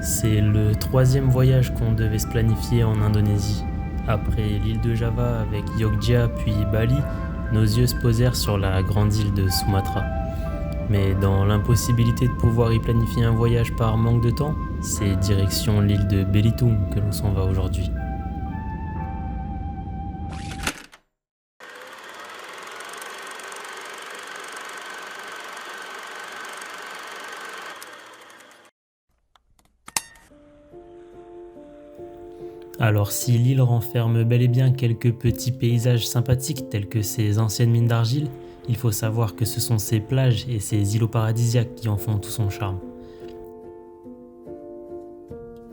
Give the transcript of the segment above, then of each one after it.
C'est le troisième voyage qu'on devait se planifier en Indonésie. Après l'île de Java avec Yogyakarta puis Bali, nos yeux se posèrent sur la grande île de Sumatra. Mais dans l'impossibilité de pouvoir y planifier un voyage par manque de temps, c'est direction l'île de Belitung que l'on s'en va aujourd'hui. Alors si l'île renferme bel et bien quelques petits paysages sympathiques tels que ses anciennes mines d'argile, il faut savoir que ce sont ses plages et ses îlots paradisiaques qui en font tout son charme.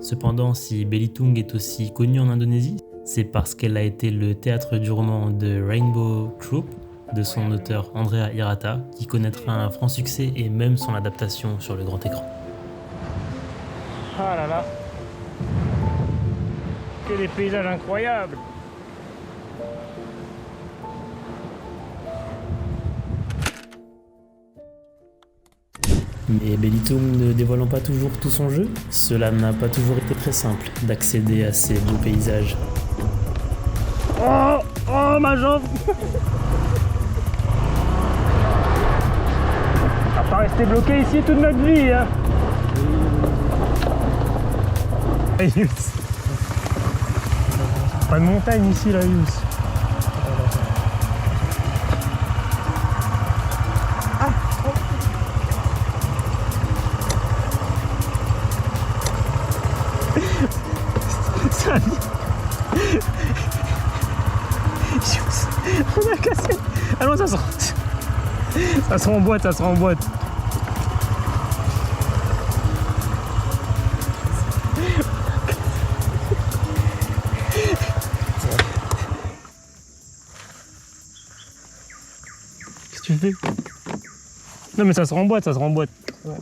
Cependant, si Belitung est aussi connue en Indonésie, c'est parce qu'elle a été le théâtre du roman The Rainbow Troop de son auteur Andrea Hirata, qui connaîtra un franc succès et même son adaptation sur le grand écran. Ah là là, que des paysages incroyables. Mais Belitung ne dévoilant pas toujours tout son jeu, cela n'a pas toujours été très simple d'accéder à ces beaux paysages. Oh, oh ma jambe. On va pas rester bloqué ici toute notre vie, hein. Hey, Yous. Pas de montagne ici là, Yous. On a cassé. Ah non, ça se remboîte, ça se remboîte. Qu'est-ce que tu fais? Non mais ça se remboîte, ça se remboîte. Ouais.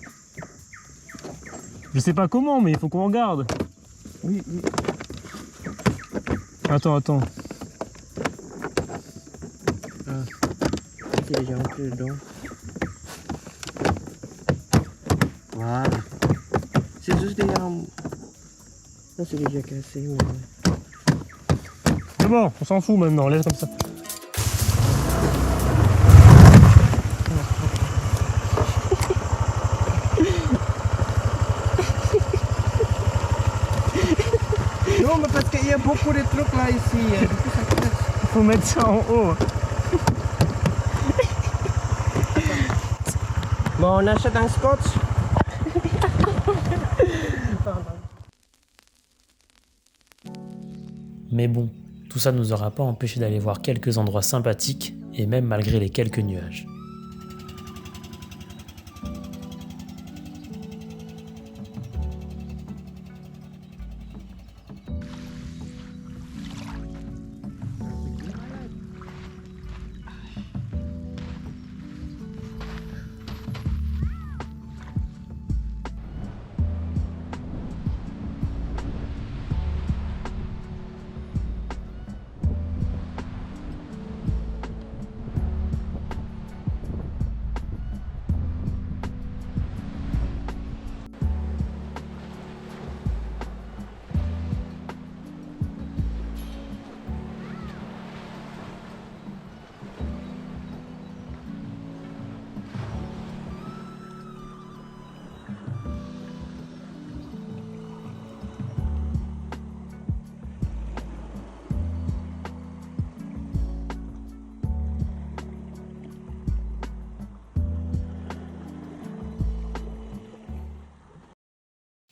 Je sais pas comment, mais il faut qu'on regarde. Oui, oui. Attends. C'est déjà rentré dedans. Voilà. C'est juste déjà... Là, c'est déjà cassé, mais... C'est bon, on s'en fout maintenant, laisse comme ça. Non, mais parce qu'il y a beaucoup de trucs là ici. Il faut mettre ça en haut. Bon, on achète un scotch. Mais bon, tout ça ne nous aura pas empêché d'aller voir quelques endroits sympathiques, et même malgré les quelques nuages.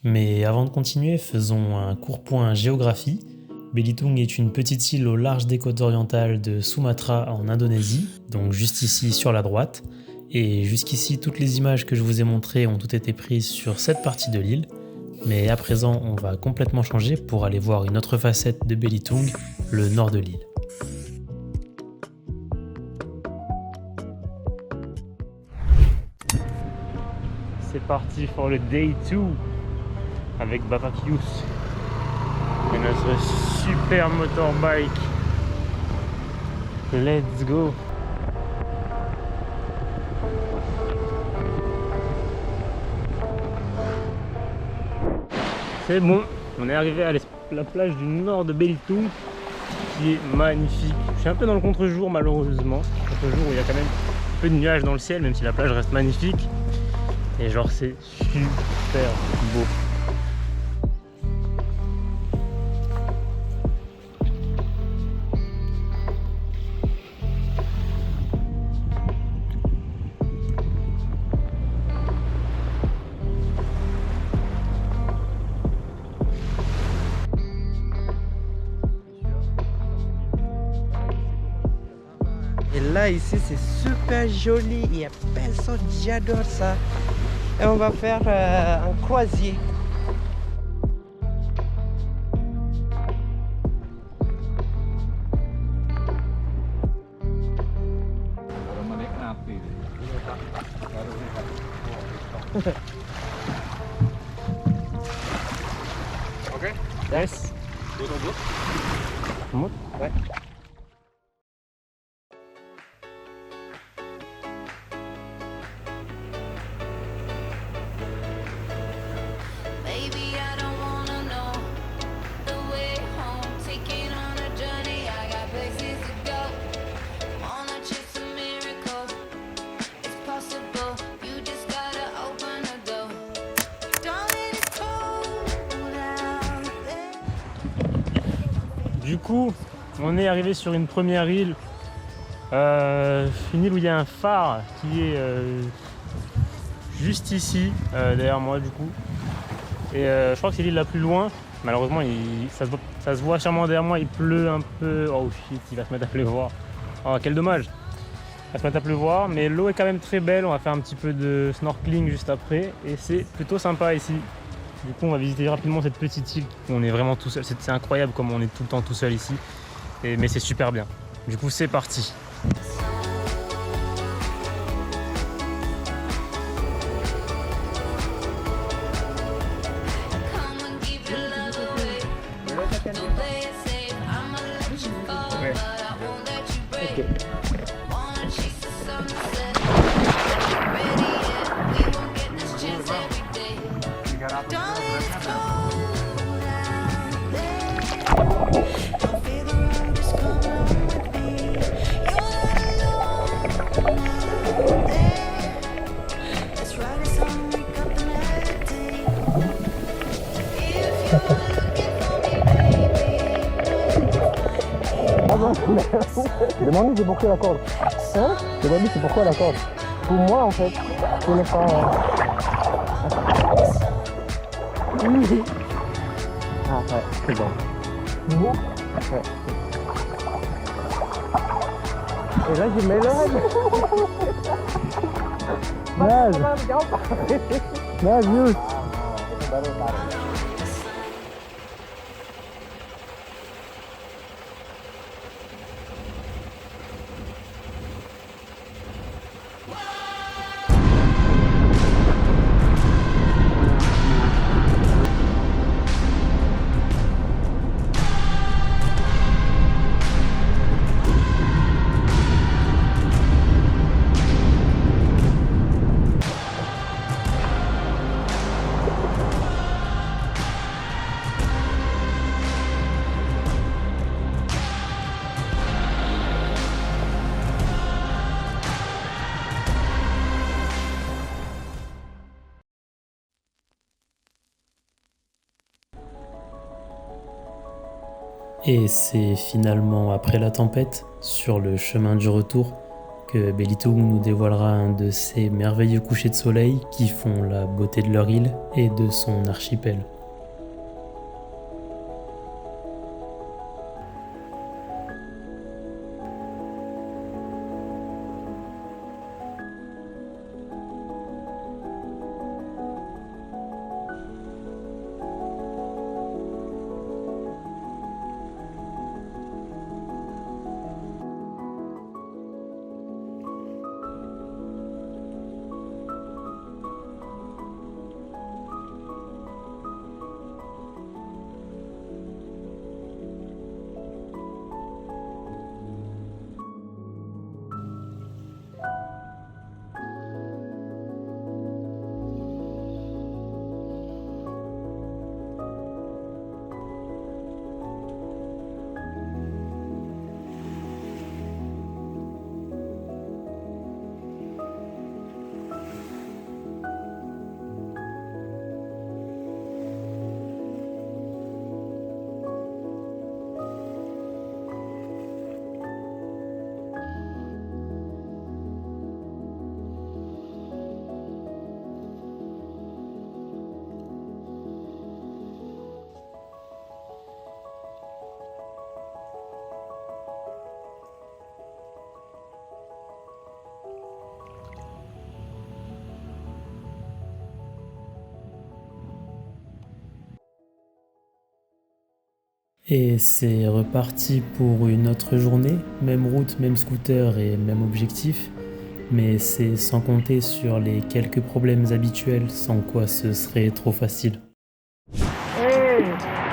Mais avant de continuer, faisons un court point géographie. Belitung est une petite île au large des côtes orientales de Sumatra en Indonésie, donc juste ici sur la droite. Et jusqu'ici, toutes les images que je vous ai montrées ont toutes été prises sur cette partie de l'île. Mais à présent, on va complètement changer pour aller voir une autre facette de Belitung, le nord de l'île. C'est parti pour le day 2 avec Bapak Yous et notre super motorbike. Let's go. C'est bon, on est arrivé à la plage du nord de Belitung qui est magnifique. Je suis un peu dans le contre-jour malheureusement. Contre-jour où il y a quand même un peu de nuages dans le ciel, même si la plage reste magnifique. Et genre c'est super beau. Et là, ici, c'est super joli. Il y a personne, j'adore ça. Et on va faire un croisier. Ok. Yes. Mood? Ouais. Baby, I don't wanna know the way home. Taking on a journey, I got places to go. Wanna chase a miracle? It's possible. You just gotta open the door. Darling, it's cold out there. Du coup, on est arrivé sur une première île. Une île où il y a un phare qui est juste ici, derrière moi du coup. Et je crois que c'est l'île la plus loin. Malheureusement, ça se voit sûrement derrière moi, il pleut un peu. Oh shit, il va se mettre à pleuvoir. Oh, quel dommage. Il va se mettre à pleuvoir, mais l'eau est quand même très belle. On va faire un petit peu de snorkeling juste après. Et c'est plutôt sympa ici. Du coup, on va visiter rapidement cette petite île où on est vraiment tout seul. C'est incroyable comme on est tout le temps tout seul ici. Mais c'est super bien. Du coup, c'est parti. Come and give your love away. Don't play it safe. I'ma let you fall, but I won't let you break. Wanna chase the sunset? Ready yet? We won't get this chance every day. Darling, it's cold out there. Don't feel the ride, just come along with me. You're not alone out there. Let's write a song, wake up another day. If you're looking for me, baby, Demande-lui c'est pourquoi la corde. Hein? Demande-lui c'est pourquoi la corde. Pour moi en fait, ce n'est pas... Ah ouais, c'est bon. Ouais. Et là je mets le Nage. Nage, Yus. Et c'est finalement après la tempête, sur le chemin du retour, que Belitung nous dévoilera un de ces merveilleux couchers de soleil qui font la beauté de leur île et de son archipel. Et c'est reparti pour une autre journée, même route, même scooter et même objectif, mais c'est sans compter sur les quelques problèmes habituels sans quoi ce serait trop facile.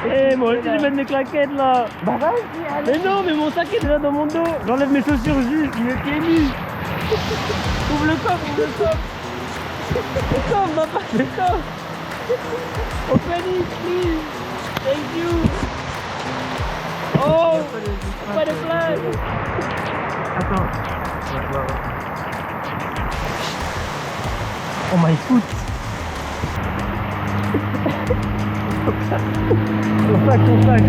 Hey, moi aussi je vais mettre mes claquettes là. Bah vas-y, allez. Mais non, mais mon sac est déjà dans mon dos. J'enlève mes chaussures juste, il est pieds nus. Ouvre le coffre, ouvre le coffre. Le coffre, papa, le coffre. Open it, please. Thank you. Oh, pas de flag. Attends. Oh my foot. Ton sac.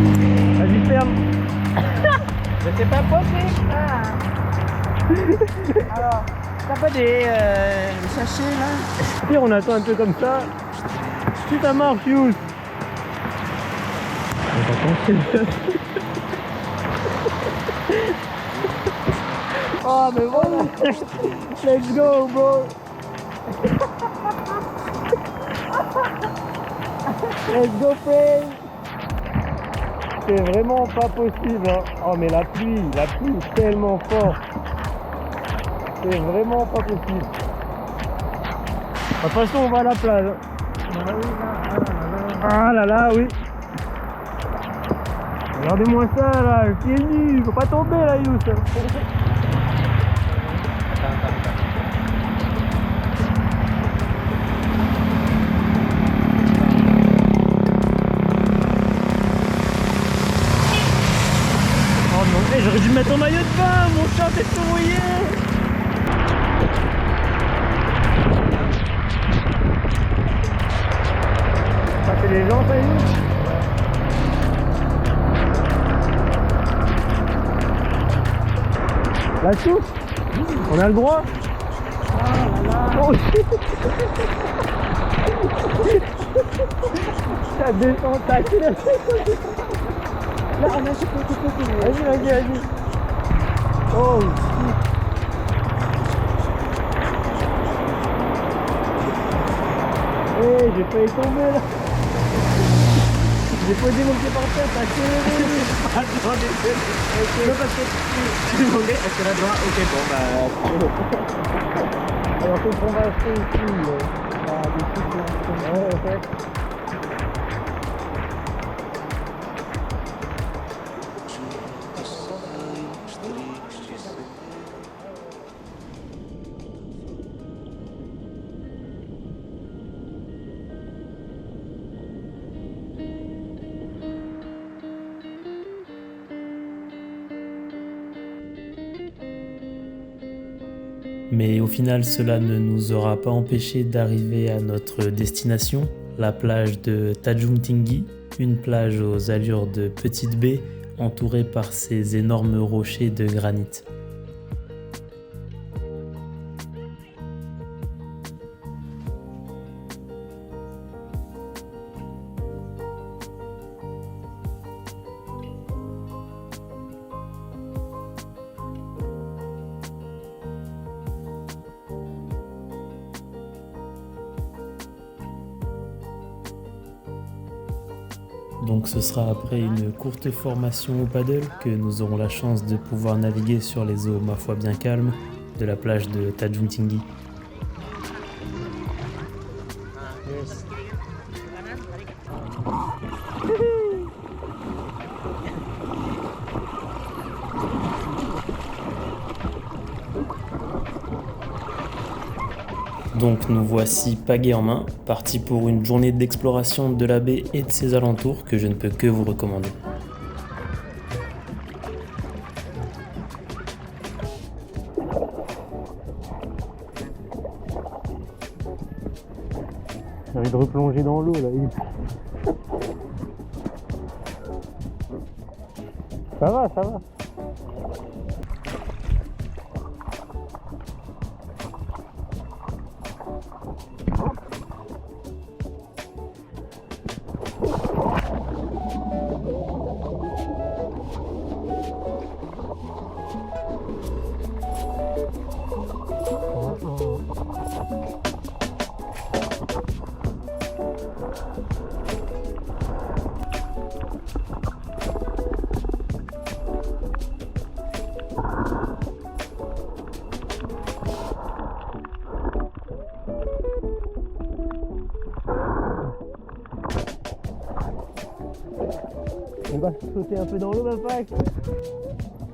Vas-y, ferme. Je sais pas possible ça. Alors, t'as pas des sachets là? Pire, on attend un peu comme ça. Si ça marche, Yous. On va penser. Oh, mais voilà. Let's go, bro. Let's go, friend. C'est vraiment pas possible, hein. Oh, mais la pluie est tellement forte. C'est vraiment pas possible. De toute façon, on va à la plage. Ah là là, oui. Regardez-moi ça là, pieds nus, faut pas tomber là, Yous. Oh non, j'aurais dû mettre ton maillot de bain, mon chat est tout mouillé. Ça fait les gens, ça y est. La soupe, on a le droit. Oh shit. Ça descend, t'as accéléré. Là, on a ce côté. Vas-y. Oh shit. Hey, j'ai failli tomber là. J'ai posé mon pied par terre, t'as accéléré. Attendez, ok. Non, parce que tu demandais, est-ce que la droite? Ok, bon bah. Alors, qu'est-ce qu'on va acheter ici? Des trucs de ouais. Mais au final, cela ne nous aura pas empêché d'arriver à notre destination, la plage de Tanjung Tinggi, une plage aux allures de petite baie entourée par ces énormes rochers de granit. Donc ce sera après une courte formation au paddle que nous aurons la chance de pouvoir naviguer sur les eaux ma foi bien calmes de la plage de Tanjung Tinggi. Donc nous voici pagaie en main, partis pour une journée d'exploration de la baie et de ses alentours que je ne peux que vous recommander. J'ai envie de replonger dans l'eau là. Ça va. Tu vas sauter un peu dans l'eau, ma pack.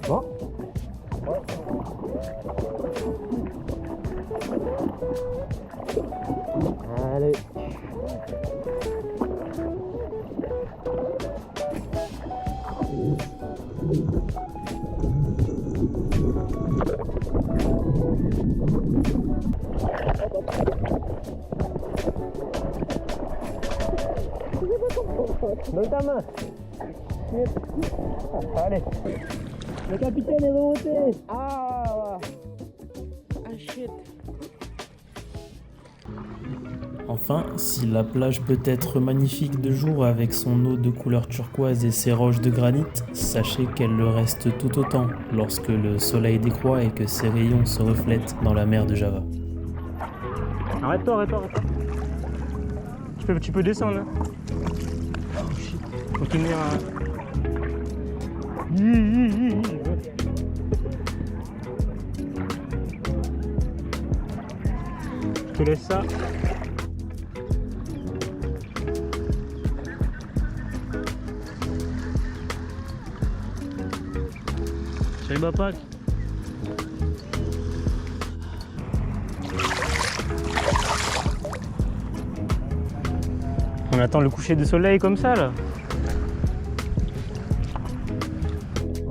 Bon. Allez. Donne ta main. Allez. Le capitaine est remonté. Ah shit. Enfin, si la plage peut être magnifique de jour avec son eau de couleur turquoise et ses roches de granit, sachez qu'elle le reste tout autant lorsque le soleil décroît et que ses rayons se reflètent dans la mer de Java. Arrête-toi. Tu peux descendre là. Oh shit. Continue à... Je te laisse ça. Salut Bapak. On attend le coucher du soleil comme ça là.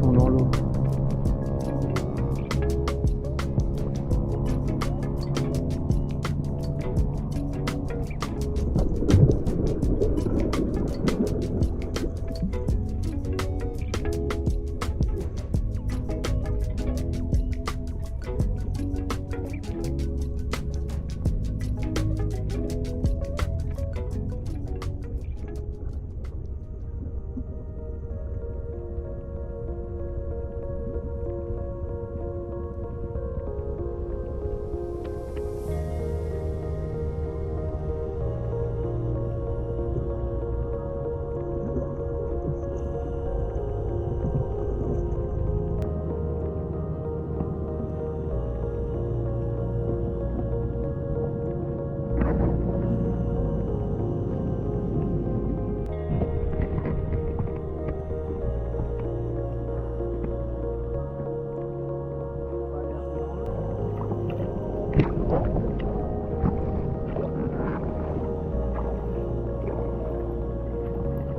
Dans l'eau.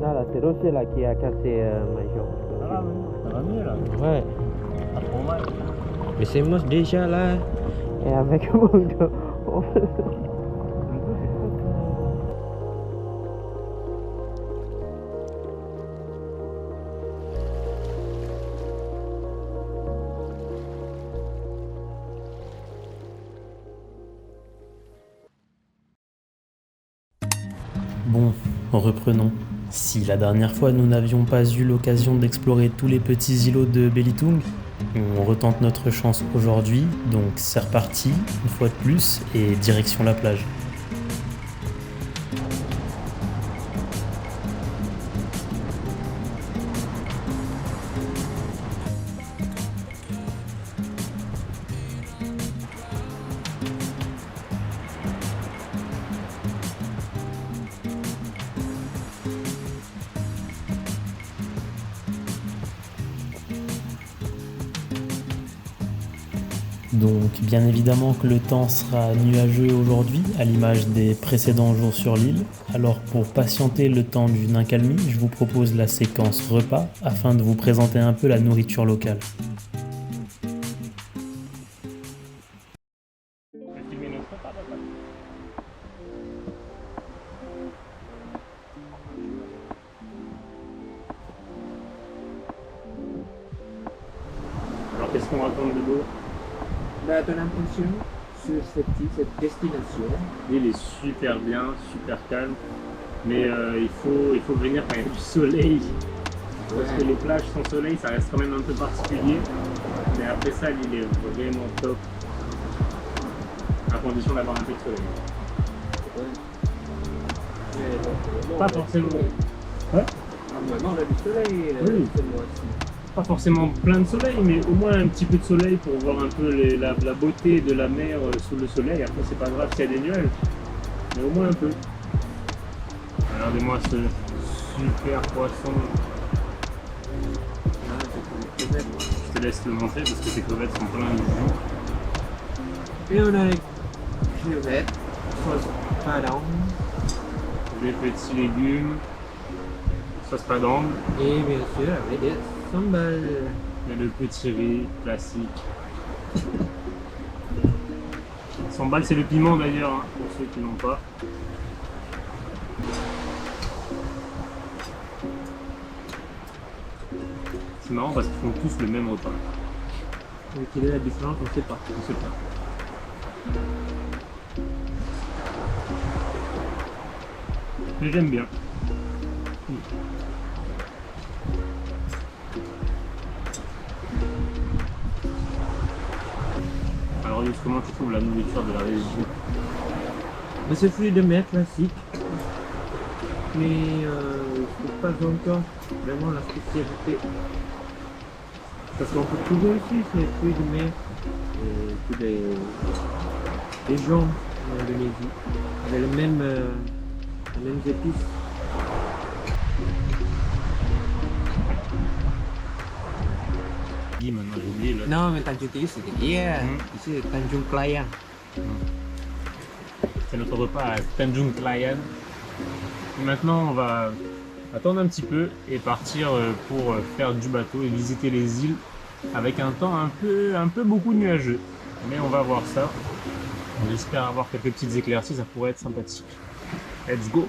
Là, c'est Rocher là qui a cassé ma jambe. Ça va mieux là. Ouais. Pas trop mal. Mais c'est moche déjà là. Et avec mon dos. Bon, reprenons. Si la dernière fois nous n'avions pas eu l'occasion d'explorer tous les petits îlots de Belitung, on retente notre chance aujourd'hui, donc c'est reparti, une fois de plus, et direction la plage. Donc bien évidemment que le temps sera nuageux aujourd'hui, à l'image des précédents jours sur l'île. Alors pour patienter le temps d'une accalmie, je vous propose la séquence repas afin de vous présenter un peu la nourriture locale. Alors qu'est-ce qu'on raconte de beau? Bah, ton impression sur cette destination? L'île est super bien, super calme, mais il faut venir quand il y a du soleil. Parce que les plages sans soleil, ça reste quand même un peu particulier. Mais après ça, l'île est vraiment top. À condition d'avoir un peu de soleil. Pas forcément. Ouais. Vraiment, on a du soleil Oui. ce mois-ci. Pas forcément plein de soleil, mais au moins un petit peu de soleil pour voir un peu la beauté de la mer sous le soleil. Après, c'est pas grave s'il y a des nuages, mais au moins un peu. Regardez-moi ce super poisson. Je te laisse le montrer parce que tes crevettes sont pleines de jus. Et on a les crevettes, sauce padang Les petits légumes, sauce padang, et bien sûr avec des sambal. et le petit riz classique. Sambal, c'est le piment d'ailleurs, hein, pour ceux qui n'ont pas. C'est marrant parce qu'ils font tous le même repas. Mais quelle est la différence, on ne sait pas. On sait pas. Mais j'aime bien. Alors Yus, comment tu trouves la nourriture de la région? Mais c'est fruits de mer classique. Mais c'est pas encore vraiment la spécialité. Parce qu'on peut trouver aussi ces fruits de mer tous les gens en Indonésie avec les mêmes épices. Dis maintenant, j'ai oublié là. Non, mais Tanjung Tinggi c'était hier. Ici c'est Tanjung Kelayang. C'est notre repas à Tanjung Kelayang. Et maintenant, on va attendre un petit peu et partir pour faire du bateau et visiter les îles avec un temps un peu beaucoup nuageux. Mais on va voir ça. J'espère avoir quelques petites éclaircies, ça pourrait être sympathique. Let's go!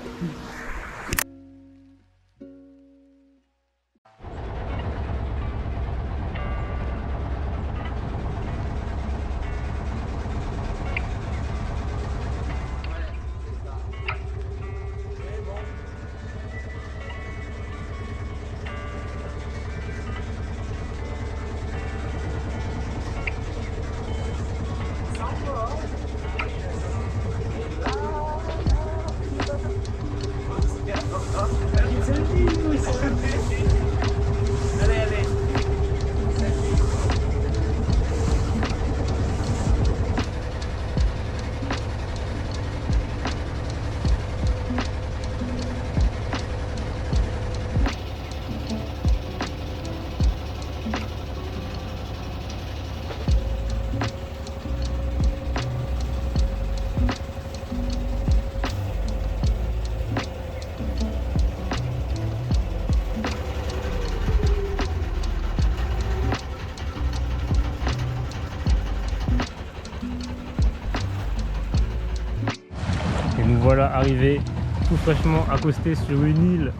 Nous voilà arrivés tout fraîchement accostés sur une île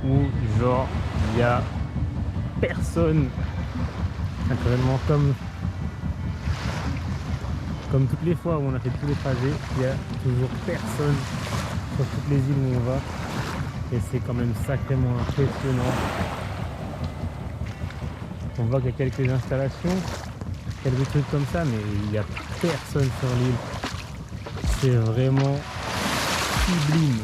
où genre il y a personne. Naturellement comme toutes les fois où on a fait tous les trajets, il y a toujours personne sur toutes les îles où on va et c'est quand même sacrément impressionnant. On voit qu'il y a quelques installations, quelques trucs comme ça, mais il n'y a personne sur l'île. C'est vraiment sublime.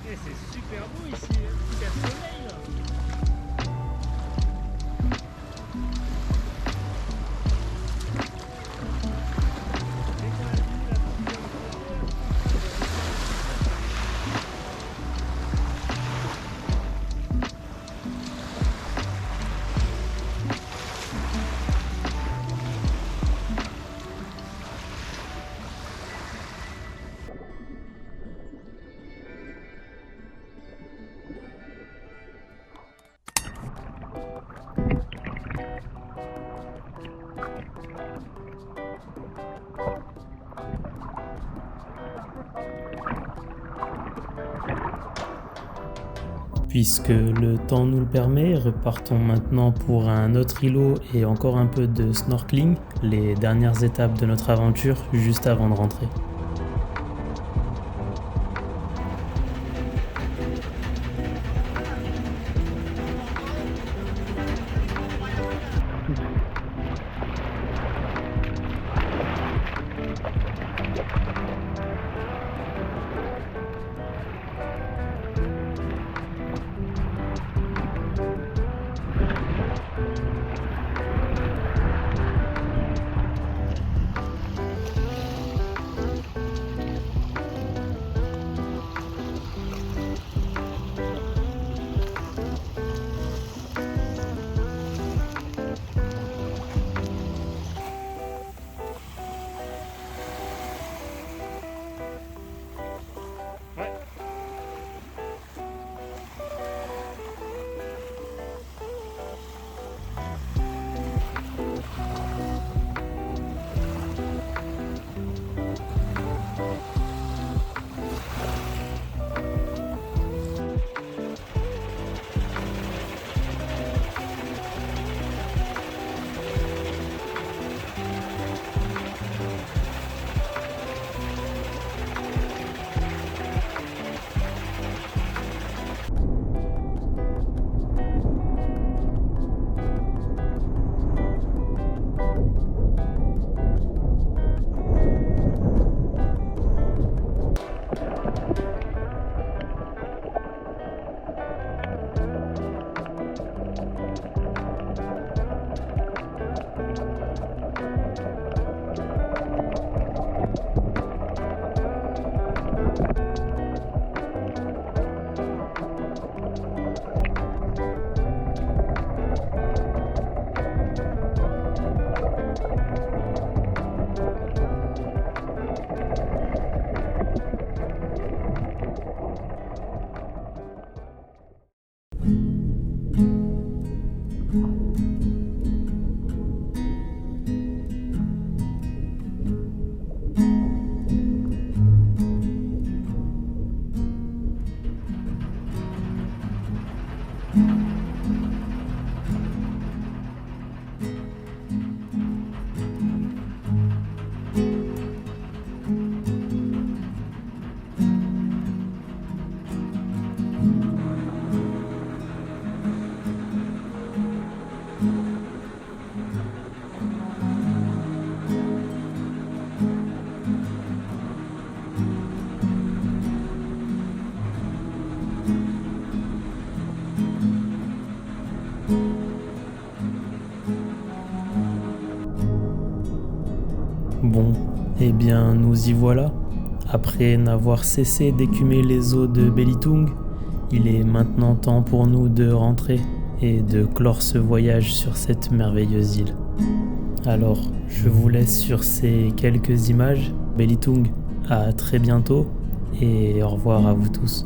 C'est super beau ici, il y a le soleil là. Puisque le temps nous le permet, repartons maintenant pour un autre îlot et encore un peu de snorkeling, les dernières étapes de notre aventure juste avant de rentrer. Bon, eh bien nous y voilà. Après n'avoir cessé d'écumer les eaux de Belitung, il est maintenant temps pour nous de rentrer et de clore ce voyage sur cette merveilleuse île. Alors, je vous laisse sur ces quelques images. Belitung, à très bientôt et au revoir à vous tous.